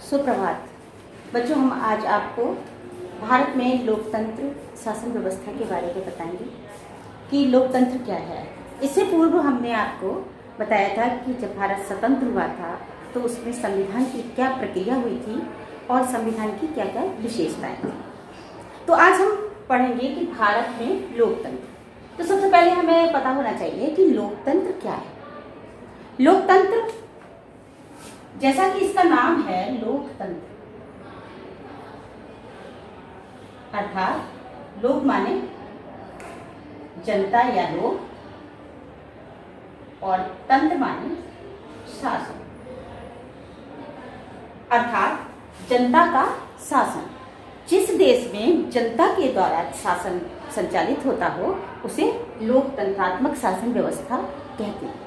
सुप्रभात बच्चों, हम आज आपको भारत में लोकतंत्र शासन व्यवस्था के बारे में बताएंगे कि लोकतंत्र क्या है। इससे पूर्व हमने आपको बताया था कि जब भारत स्वतंत्र हुआ था तो उसमें संविधान की क्या प्रक्रिया हुई थी और संविधान की क्या क्या विशेषताएं थी। तो आज हम पढ़ेंगे कि भारत में लोकतंत्र। तो सबसे पहले हमें पता होना चाहिए कि लोकतंत्र क्या है। लोकतंत्र, जैसा कि इसका नाम है लोकतंत्र, अर्थात लोक माने जनता या लोग और तंत्र माने शासन, अर्थात जनता का शासन। जिस देश में जनता के द्वारा शासन संचालित होता हो उसे लोकतंत्रात्मक शासन व्यवस्था कहते हैं।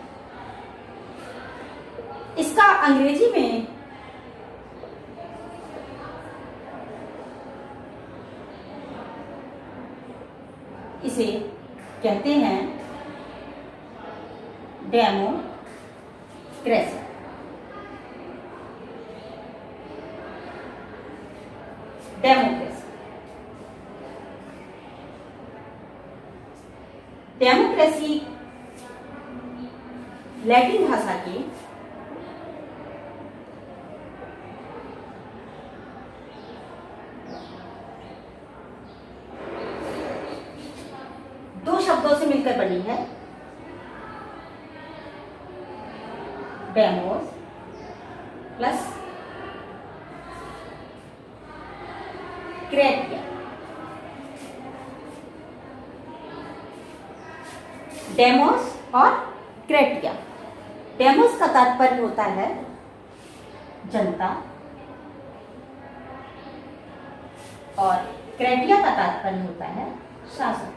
इसका अंग्रेजी में इसे कहते हैं डेमोक्रेसी। डेमोक्रेसी लैटिन भाषा के दो शब्दों से मिलकर बनी है, डेमोस प्लस क्रेटिया। डेमोस और क्रेटिया। डेमोस का तात्पर्य होता है जनता और क्रेटिया का तात्पर्य होता है शासन।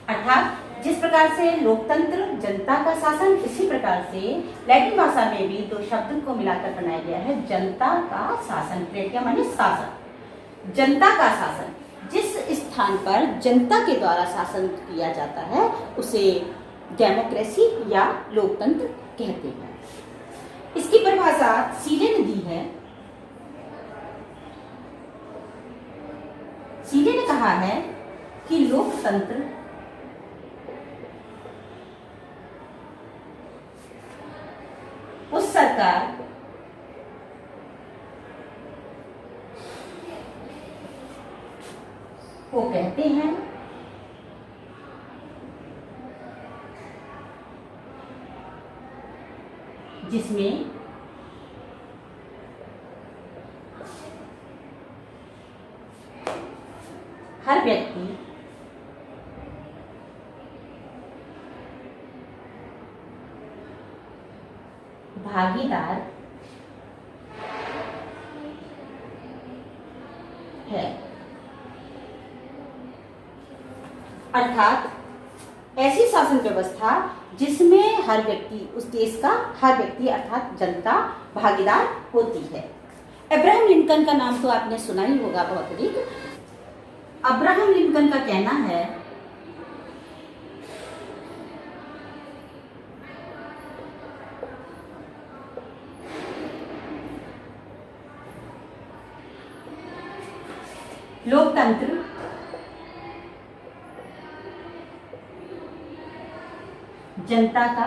अर्थात जिस प्रकार से लोकतंत्र जनता का शासन, इसी प्रकार से लैटिन भाषा में भी दो शब्द को मिलाकर बनाया गया है, जनता का शासन। क्रेटिया माने शासन, जनता का शासन। जिस स्थान पर जनता के द्वारा शासन किया जाता है उसे डेमोक्रेसी या लोकतंत्र कहते हैं। इसकी परिभाषा सीले ने दी है। सीले ने कहा है कि लोकतंत्र उस सरकार को कहते हैं जिसमें हर व्यक्ति भागीदार है। अर्थात ऐसी शासन व्यवस्था जिसमें हर व्यक्ति, उस देश का हर व्यक्ति अर्थात जनता भागीदार होती है। अब्राहम लिंकन का नाम तो आपने सुना ही होगा बहुत अधिक। अब्राहम लिंकन का कहना है लोकतंत्र जनता का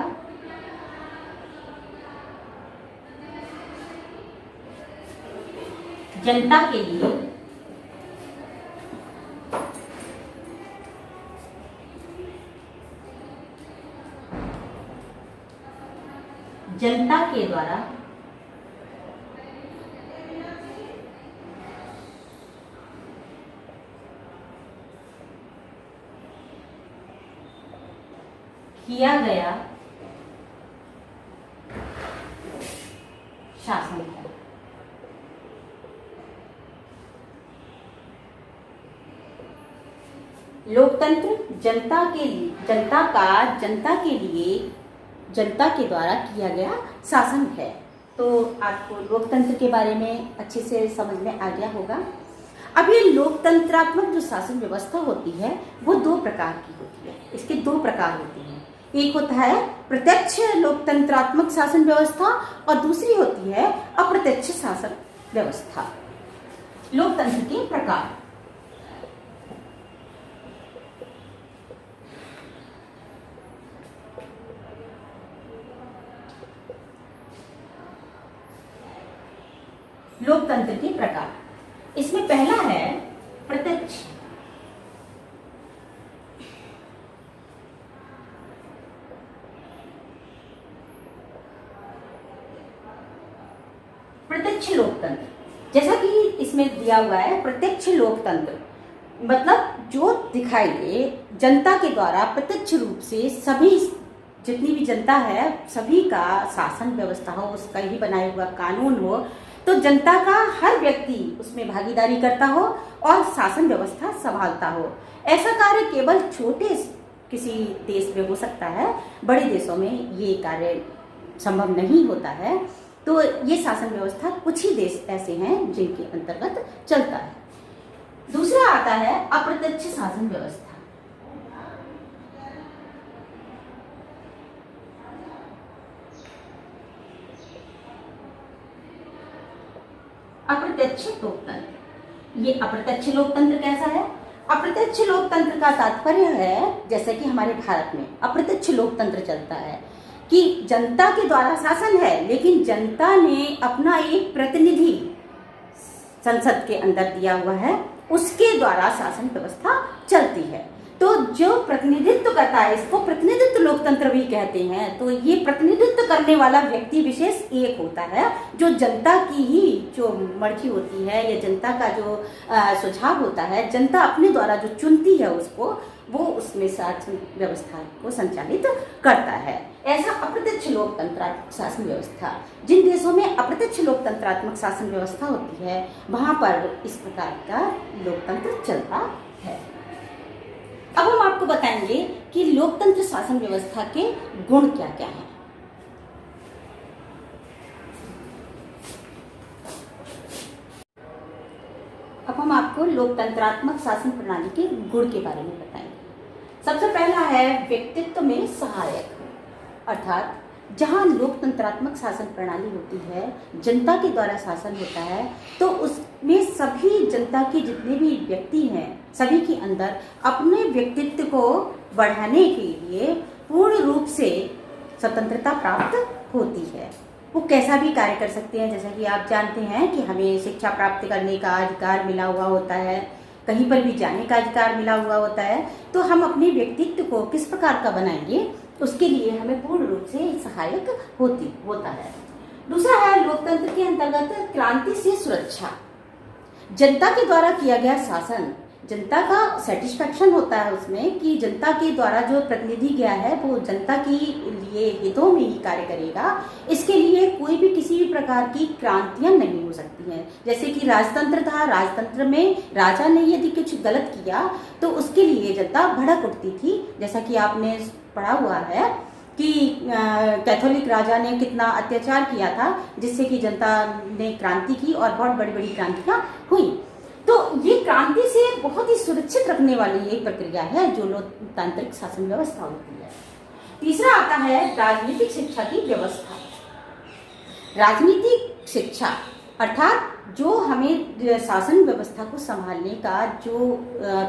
जनता के लिए जनता के द्वारा किया गया शासन है। लोकतंत्र जनता के लिए, जनता के लिए जनता के द्वारा किया गया शासन है। तो आपको लोकतंत्र के बारे में अच्छे से समझ में आ गया होगा। अब ये लोकतंत्रात्मक जो शासन व्यवस्था होती है वो दो प्रकार की होती है। इसके दो प्रकार होते हैं, एक होता है प्रत्यक्ष लोकतंत्रात्मक शासन व्यवस्था और दूसरी होती है अप्रत्यक्ष शासन व्यवस्था। लोकतंत्र के प्रकार। लोकतंत्र के प्रकार, इसमें पहला है प्रत्यक्ष। प्रत्यक्ष लोकतंत्र, जैसा कि इसमें दिया हुआ है प्रत्यक्ष लोकतंत्र मतलब जो दिखाई दे, जनता के द्वारा प्रत्यक्ष रूप से सभी जितनी भी जनता है सभी का शासन व्यवस्था हो, उसका ही बनाया हुआ कानून हो, तो जनता का हर व्यक्ति उसमें भागीदारी करता हो और शासन व्यवस्था संभालता हो। ऐसा कार्य केवल छोटे किसी देश में हो सकता है, बड़े देशों में ये कार्य संभव नहीं होता है। तो ये शासन व्यवस्था कुछ ही देश ऐसे हैं जिनके अंतर्गत चलता है। दूसरा आता है अप्रत्यक्ष शासन व्यवस्था। अप्रत्यक्ष लोकतंत्र, ये अप्रत्यक्ष लोकतंत्र कैसा है? अप्रत्यक्ष लोकतंत्र का तात्पर्य है, जैसे कि हमारे भारत में अप्रत्यक्ष लोकतंत्र चलता है कि जनता के द्वारा शासन है, लेकिन जनता ने अपना एक प्रतिनिधि संसद के अंदर दिया हुआ है, उसके द्वारा शासन व्यवस्था चलती है। तो जो प्रतिनिधित्व करता है इसको प्रतिनिधित्व लोकतंत्र भी कहते हैं। तो ये प्रतिनिधित्व करने वाला व्यक्ति विशेष एक होता है जो जनता की ही जो मर्जी होती है या जनता का जो सुझाव होता है, जनता अपने द्वारा जो चुनती है उसको, वो उसमें शासन व्यवस्था को संचालित करता है। ऐसा अप्रत्यक्ष लोकतंत्रात्मक शासन व्यवस्था, जिन देशों में अप्रत्यक्ष लोकतंत्रात्मक शासन व्यवस्था होती है वहां पर इस प्रकार का लोकतंत्र चलता है। अब हम आपको बताएंगे कि लोकतंत्र शासन व्यवस्था के गुण क्या क्या हैं। अब हम आपको लोकतंत्रात्मक शासन प्रणाली के गुण के बारे में बताएंगे। सबसे पहला है व्यक्तित्व में सहायक, अर्थात जहाँ लोकतंत्रात्मक शासन प्रणाली होती है, जनता के द्वारा शासन होता है, तो उसमें सभी जनता के जितने भी व्यक्ति हैं सभी के अंदर अपने व्यक्तित्व को बढ़ाने के लिए पूर्ण रूप से स्वतंत्रता प्राप्त होती है। वो कैसा भी कार्य कर सकते हैं। जैसा कि आप जानते हैं कि हमें शिक्षा प्राप्त करने का अधिकार मिला हुआ होता है, कहीं पर भी जाने का अधिकार मिला हुआ होता है। तो हम अपने व्यक्तित्व को किस प्रकार का बनाएंगे उसके लिए हमें पूर्ण रूप से सहायक होता है। दूसरा है लोकतंत्र के अंतर्गत क्रांति से सुरक्षा। जनता के द्वारा किया गया शासन, जनता का सेटिस्फेक्शन होता है उसमें कि जनता के द्वारा जो प्रतिनिधि गया है वो जनता के लिए हितों में ही कार्य करेगा। इसके लिए कोई भी किसी भी प्रकार की क्रांतियां नहीं हो सकती हैं। जैसे कि राजतंत्र था, राजतंत्र में राजा ने यदि कुछ गलत किया तो उसके लिए जनता भड़क उठती थी। जैसा कि आपने पढ़ा हुआ है कि कैथोलिक राजा ने कितना अत्याचार किया था, जिससे कि जनता ने क्रांति की और बहुत बड़ी बड़ी क्रांतियां हुई। तो ये क्रांति से बहुत ही सुरक्षित रखने वाली एक प्रक्रिया है जो लोकतांत्रिक शासन व्यवस्था होती है। तीसरा आता है राजनीतिक शिक्षा की व्यवस्था। राजनीतिक शिक्षा अर्थात जो हमें शासन व्यवस्था को संभालने का जो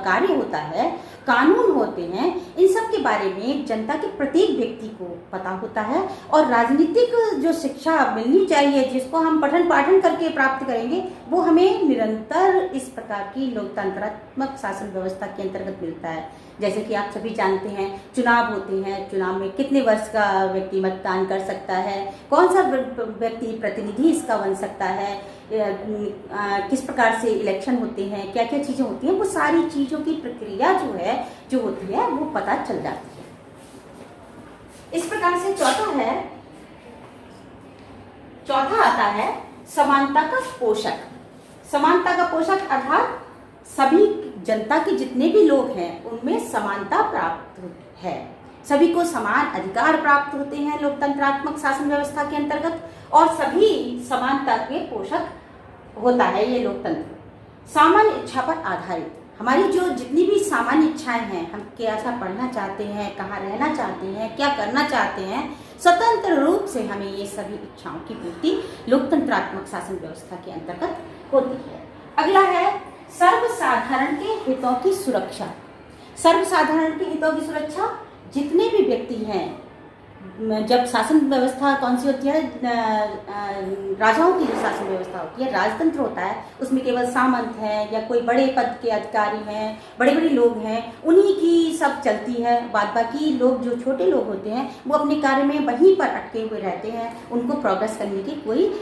कार्य होता है, कानून होते हैं, इन सब के बारे में जनता के प्रत्येक व्यक्ति को पता होता है। और राजनीतिक जो शिक्षा मिलनी चाहिए जिसको हम पठन पाठन करके प्राप्त करेंगे, वो हमें निरंतर इस प्रकार की लोकतंत्रात्मक शासन व्यवस्था के अंतर्गत मिलता है। जैसे कि आप सभी जानते हैं चुनाव होते हैं, चुनाव में कितने वर्ष का व्यक्ति मतदान कर सकता है, कौन सा व्यक्ति प्रतिनिधि इसका बन सकता है, किस प्रकार से इलेक्शन होते हैं, क्या क्या चीज़ें होती हैं, वो सारी चीज़ों की प्रक्रिया जो होती है वो पता चल जाती है। इस प्रकार से चौथा आता है समानता का पोषक। समानता का पोषक अर्थात सभी जनता के जितने भी लोग हैं उनमें समानता प्राप्त है, सभी को समान अधिकार प्राप्त होते हैं लोकतंत्रात्मक शासन व्यवस्था के अंतर्गत, और सभी समानता के पोषक होता है ये लोकतंत्र। सामान्य इच्छा पर आधारित, हमारी जो जितनी भी सामान्य इच्छाएं हैं, हम कैसा पढ़ना चाहते हैं, कहाँ रहना चाहते हैं, क्या करना चाहते हैं, स्वतंत्र रूप से हमें ये सभी इच्छाओं की पूर्ति लोकतंत्रात्मक शासन व्यवस्था के अंतर्गत होती है। अगला है सर्वसाधारण के हितों की सुरक्षा। सर्वसाधारण के हितों की सुरक्षा, जितने भी व्यक्ति हैं, जब शासन व्यवस्था कौन सी होती है, राजाओं की जो शासन व्यवस्था होती है, राजतंत्र होता है, उसमें केवल सामंत हैं या कोई बड़े पद के अधिकारी हैं, बड़े बड़े लोग हैं, उन्हीं की सब चलती है। बाद बाकी लोग जो छोटे लोग होते हैं वो अपने कार्य में वहीं पर अटके हुए रहते हैं, उनको प्रोग्रेस करने की कोई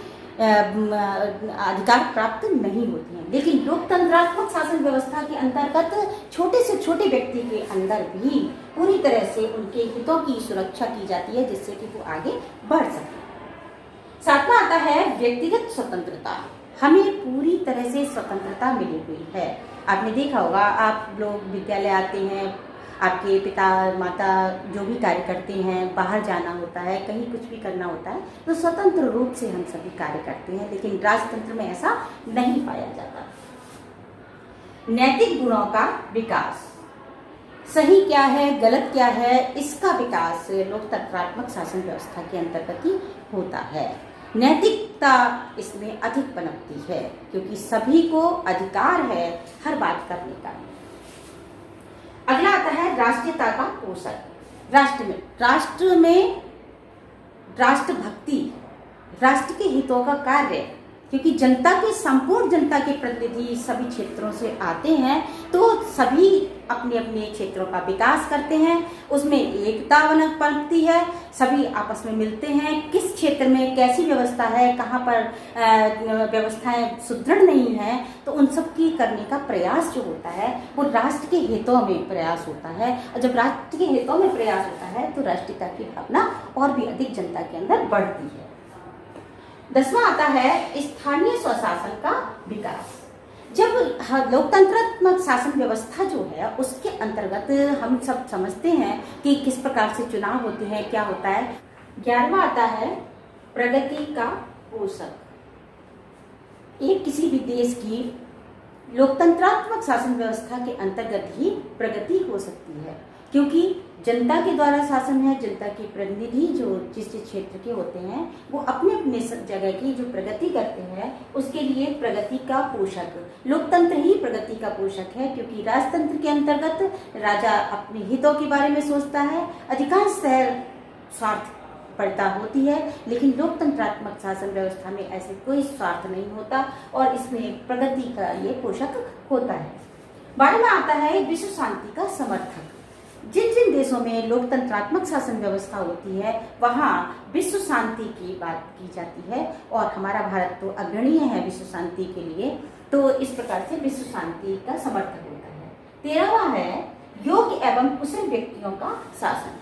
अधिकार प्राप्त नहीं होती हैं। लेकिन लोकतंत्रात्मक शासन व्यवस्था के अंतर्गत छोटे से छोटे व्यक्ति के अंदर भी पूरी तरह से उनके हितों की सुरक्षा की जाती है, जिससे कि वो आगे बढ़ सके। सातवां आता है व्यक्तिगत स्वतंत्रता। हमें पूरी तरह से स्वतंत्रता मिली हुई है। आपने देखा होगा, आप लोग विद्यालय आते हैं, आपके पिता माता जो भी कार्य करते हैं, बाहर जाना होता है, कहीं कुछ भी करना होता है, तो स्वतंत्र रूप से हम सभी कार्य करते हैं। लेकिन राजतंत्र में ऐसा नहीं पाया जाता। नैतिक गुणों का विकास, सही क्या है, गलत क्या है, इसका विकास लोकतंत्रात्मक शासन व्यवस्था के अंतर्गत ही होता है। नैतिकता इसमें अधिक पनपती है, क्योंकि सभी को अधिकार है हर बात करने का। अगला आता है राष्ट्रीयता का पोषक। राष्ट्र में राष्ट्रभक्ति, राष्ट्र के हितों का कार्य, क्योंकि जनता के संपूर्ण जनता के प्रतिनिधि सभी क्षेत्रों से आते हैं, तो सभी अपने अपने क्षेत्रों का विकास करते हैं, उसमें एकता पनपती है, सभी आपस में मिलते हैं, किस क्षेत्र में कैसी व्यवस्था है, कहाँ पर व्यवस्थाएं सुदृढ़ नहीं हैं, तो उन सब की करने का प्रयास जो होता है वो राष्ट्र के हितों में प्रयास होता है। और जब राष्ट्र के हितों में प्रयास होता है तो राष्ट्रीयता की भावना और भी अधिक जनता के अंदर बढ़ती है। 10वां आता है स्थानीय स्वशासन का विकास। जब लोकतंत्रात्मक शासन व्यवस्था जो है उसके अंतर्गत हम सब समझते हैं कि किस प्रकार से चुनाव होते हैं, क्या होता है। 11वां आता है प्रगति का पोषक। एक किसी भी देश की लोकतंत्रात्मक शासन व्यवस्था के अंतर्गत ही प्रगति हो सकती है, क्योंकि जनता के द्वारा शासन है। जनता के प्रतिनिधि जो जिस क्षेत्र के होते हैं वो अपने अपने जगह की जो प्रगति करते हैं, उसके लिए प्रगति का पोषक लोकतंत्र ही प्रगति का पोषक है। क्योंकि राजतंत्र के अंतर्गत राजा अपने हितों के बारे में सोचता है, अधिकांश स्वार्थ पड़ता होती है, लेकिन लोकतंत्रात्मक शासन व्यवस्था में ऐसे कोई स्वार्थ नहीं होता और इसमें प्रगति का ये पोषक होता है। 12वां आता है विश्व शांति का समर्थक। जिन जिन देशों में लोकतंत्रात्मक शासन व्यवस्था होती है वहाँ विश्व शांति की बात की जाती है, और हमारा भारत तो अग्रणीय है विश्व शांति के लिए, तो इस प्रकार से विश्व शांति का समर्थक होता है। 13वां है योग्य एवं कुशल व्यक्तियों का शासन।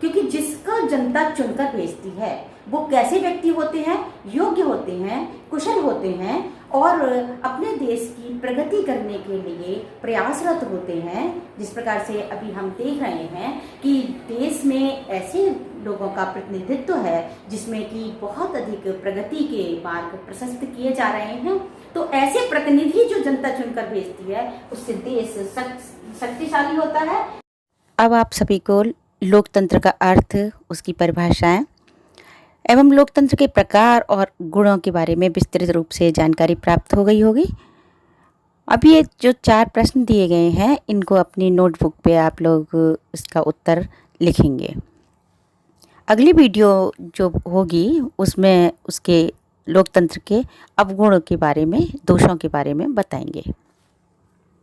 क्योंकि जिसका जनता चुनकर भेजती है वो कैसे व्यक्ति होते हैं, योग्य होते हैं, कुशल होते हैं और अपने देश की प्रगति करने के लिए प्रयासरत होते हैं। जिस प्रकार से अभी हम देख रहे हैं कि देश में ऐसे लोगों का प्रतिनिधित्व है जिसमें कि बहुत अधिक प्रगति के मार्ग प्रशस्त किए जा रहे हैं, तो ऐसे प्रतिनिधि जो जनता चुनकर भेजती है उससे देश शक्तिशाली होता है। अब आप सभी को लोकतंत्र का अर्थ, उसकी परिभाषाएं एवं लोकतंत्र के प्रकार और गुणों के बारे में विस्तृत रूप से जानकारी प्राप्त हो गई होगी। अब ये जो 4 प्रश्न दिए गए हैं इनको अपनी नोटबुक पे आप लोग इसका उत्तर लिखेंगे। अगली वीडियो जो होगी उसमें उसके लोकतंत्र के अवगुणों के बारे में, दोषों के बारे में बताएंगे।